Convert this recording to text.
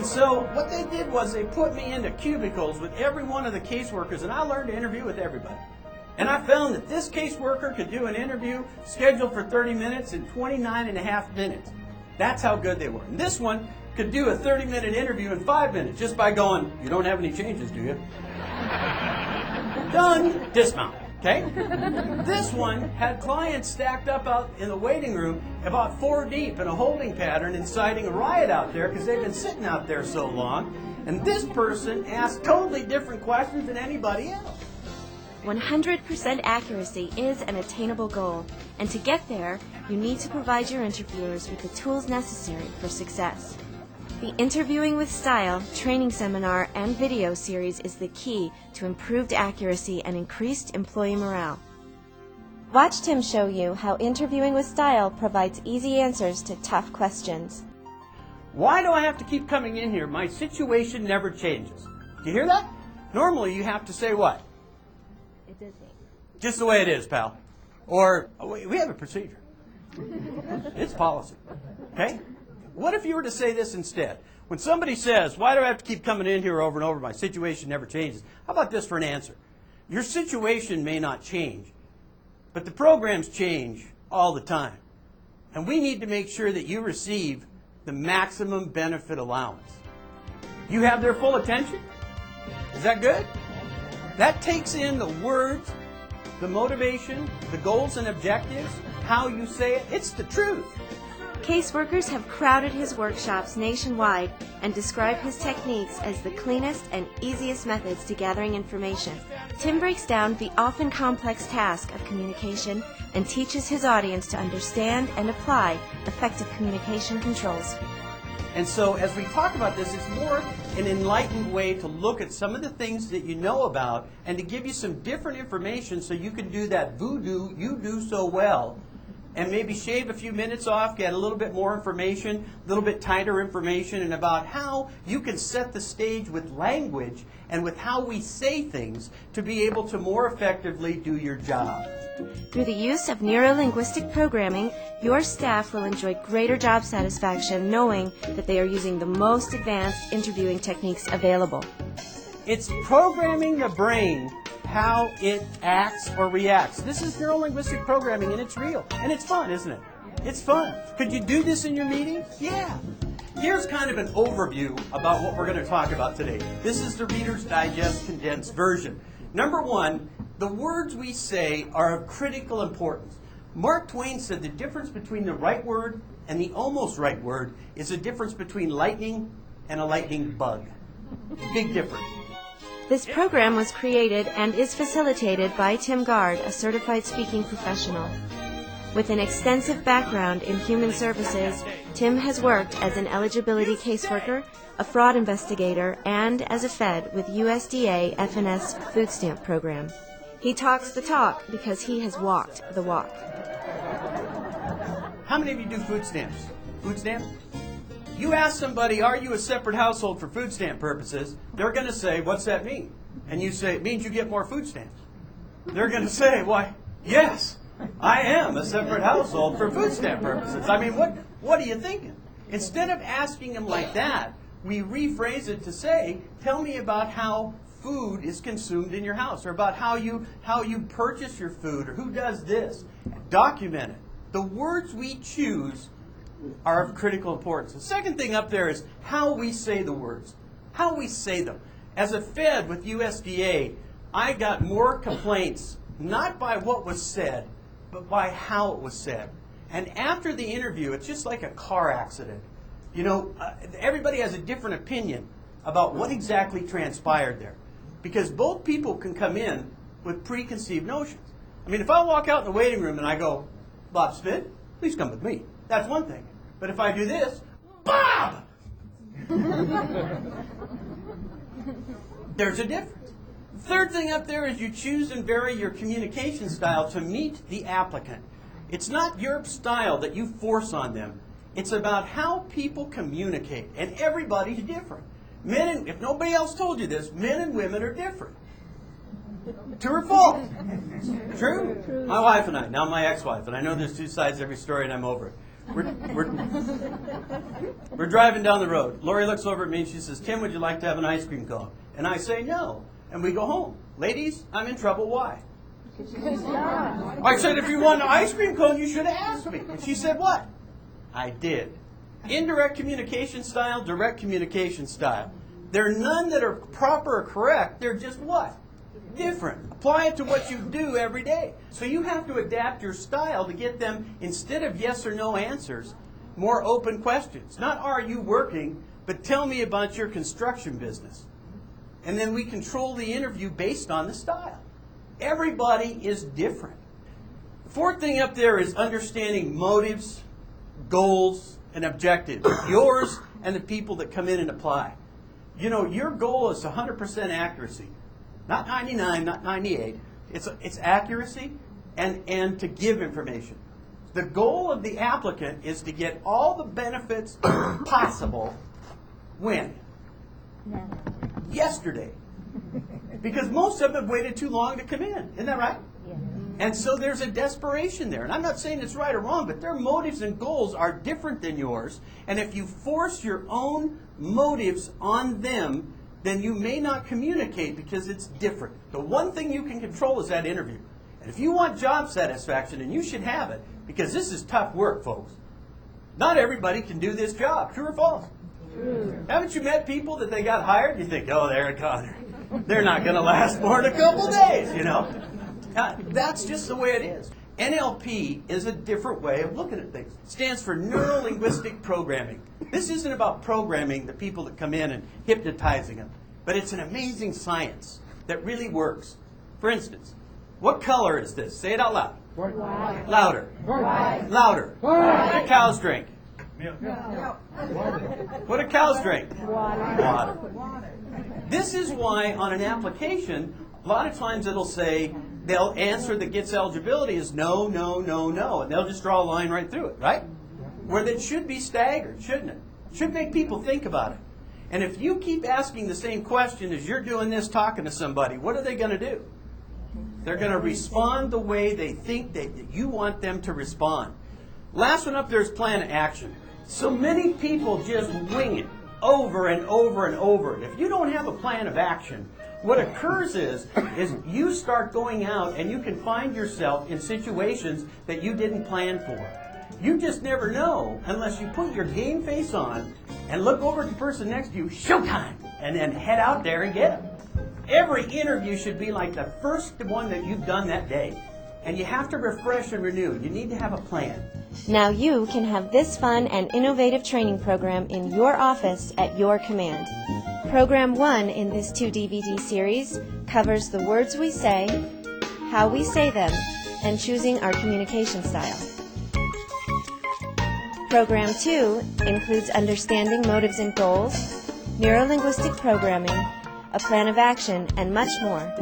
And so what they did was they put me into cubicles with every one of the caseworkers, and I learned to interview with everybody. And I found that this caseworker could do an interview scheduled for 30 minutes in 29 and a half minutes. That's how good they were. And this one could do a 30-minute interview in 5 minutes just by going, "You don't have any changes, do you?" Done. Dismount. Okay? This one had clients stacked up out in the waiting room about 4 deep in a holding pattern, inciting a riot out there because they've been sitting out there so long. And this person asked totally different questions than anybody else. 100% accuracy is an attainable goal, and to get there, you need to provide your interviewers with the tools necessary for success. The Interviewing with Style training seminar and video series is the key to improved accuracy and increased employee morale. Watch Tim show you how Interviewing with Style provides easy answers to tough questions. Why do I have to keep coming in here? My situation never changes. Do you hear that? Normally you have to say what? It does change. Just the way it is, pal. Or, we have a procedure. It's policy. Okay? What if you were to say this instead? When somebody says, "Why do I have to keep coming in here over and over? My situation never changes." How about this for an answer? Your situation may not change, but the programs change all the time. And we need to make sure that you receive the maximum benefit allowance. You have their full attention? Is that good? That takes in the words, the motivation, the goals and objectives, how you say it. It's the truth. Caseworkers have crowded his workshops nationwide and describe his techniques as the cleanest and easiest methods to gathering information. Tim breaks down the often complex task of communication and teaches his audience to understand and apply effective communication controls. And so as we talk about this, it's more an enlightened way to look at some of the things that you know about and to give you some different information so you can do that voodoo you do so well. And maybe shave a few minutes off, get a little bit more information, a little bit tighter information, and about how you can set the stage with language and with how we say things to be able to more effectively do your job. Through the use of neuro-linguistic programming, your staff will enjoy greater job satisfaction knowing that they are using the most advanced interviewing techniques available. It's programming the brain how it acts or reacts. This is neuro-linguistic programming, and it's real. And it's fun, isn't it? It's fun. Could you do this in your meetings? Yeah. Here's kind of an overview about what we're going to talk about today. This is the Reader's Digest condensed version. Number one, the words we say are of critical importance. Mark Twain said the difference between the right word and the almost right word is the difference between lightning and a lightning bug. Big difference. This program was created and is facilitated by Tim Gard, a certified speaking professional. With an extensive background in human services, Tim has worked as an eligibility caseworker, a fraud investigator, and as a Fed with USDA FNS food stamp program. He talks the talk because he has walked the walk. How many of you do food stamps? Food stamps? You ask somebody, "Are you a separate household for food stamp purposes?" They're going to say, "What's that mean?" And you say, "It means you get more food stamps." They're going to say, "Why, yes, I am a separate household for food stamp purposes." I mean, what are you thinking? Instead of asking them like that, we rephrase it to say, "Tell me about how food is consumed in your house," or about how you purchase your food, or who does this. Document it. The words we choose are of critical importance. The second thing up there is how we say the words, how we say them. As a Fed with USDA, I got more complaints, not by what was said, but by how it was said. And after the interview, it's just like a car accident. You know, everybody has a different opinion about what exactly transpired there, because both people can come in with preconceived notions. I mean, if I walk out in the waiting room and I go, "Bob Smith, please come with me," that's one thing. But if I do this, "Bob!" There's a difference. Third thing up there is you choose and vary your communication style to meet the applicant. It's not your style that you force on them. It's about how people communicate, and everybody's different. Men and, if nobody else told you this, men and women are different. True or false? True? My wife and I, now my ex-wife, and I know there's two sides to every story and I'm over it. We're driving down the road. Lori looks over at me and she says, Tim, would you like to have an ice cream cone? And I say no. And we go home. Ladies, I'm in trouble. Why? I said, if you want an ice cream cone, you should have asked me. And she said, what? I did. Indirect communication style, direct communication style. There are none that are proper or correct. They're just what? Different. Apply it to what you do every day. So you have to adapt your style to get them, instead of yes or no answers, more open questions. Not are you working, but tell me about your construction business. And then we control the interview based on the style. Everybody is different. The fourth thing up there is understanding motives, goals, and objectives. Yours and the people that come in and apply. You know, your goal is 100% accuracy. Not 99, not 98. It's accuracy and to give information. The goal of the applicant is to get all the benefits possible when? Yesterday. Because most of them have waited too long to come in. Isn't that right? Yeah. And so there's a desperation there. And I'm not saying it's right or wrong, but their motives and goals are different than yours. And if you force your own motives on them, then you may not communicate because it's different. The one thing you can control is that interview. And if you want job satisfaction, and you should have it, because this is tough work, folks. Not everybody can do this job. True or false? True. Haven't you met people that they got hired? You think, oh, they're not going to last more than a couple days, you know. That's just the way it is. NLP is a different way of looking at things. It stands for Neuro-Linguistic Programming. This isn't about programming the people that come in and hypnotizing them, but it's an amazing science that really works. For instance, what color is this? Say it out loud. White. Louder. White. Louder. White. What do cows drink? Milk. What do cows drink? Water. This is why on an application, a lot of times it'll say, they'll answer that gets eligibility is no, no, no, no. And they'll just draw a line right through it, right? Where that should be staggered, shouldn't it? Should make people think about it. And if you keep asking the same question as you're doing this, talking to somebody, what are they going to do? They're going to respond the way they think that you want them to respond. Last one up there is plan of action. So many people just wing it over and over and over. If you don't have a plan of action, what occurs is you start going out and you can find yourself in situations that you didn't plan for. You just never know unless you put your game face on and look over at the person next to you, showtime, and then head out there and get them. Every interview should be like the first one that you've done that day. And you have to refresh and renew. You need to have a plan. Now you can have this fun and innovative training program in your office at your command. Program 1 in this 2-DVD series covers the words we say, how we say them, and choosing our communication style. Program 2 includes understanding motives and goals, neuro-linguistic programming, a plan of action, and much more.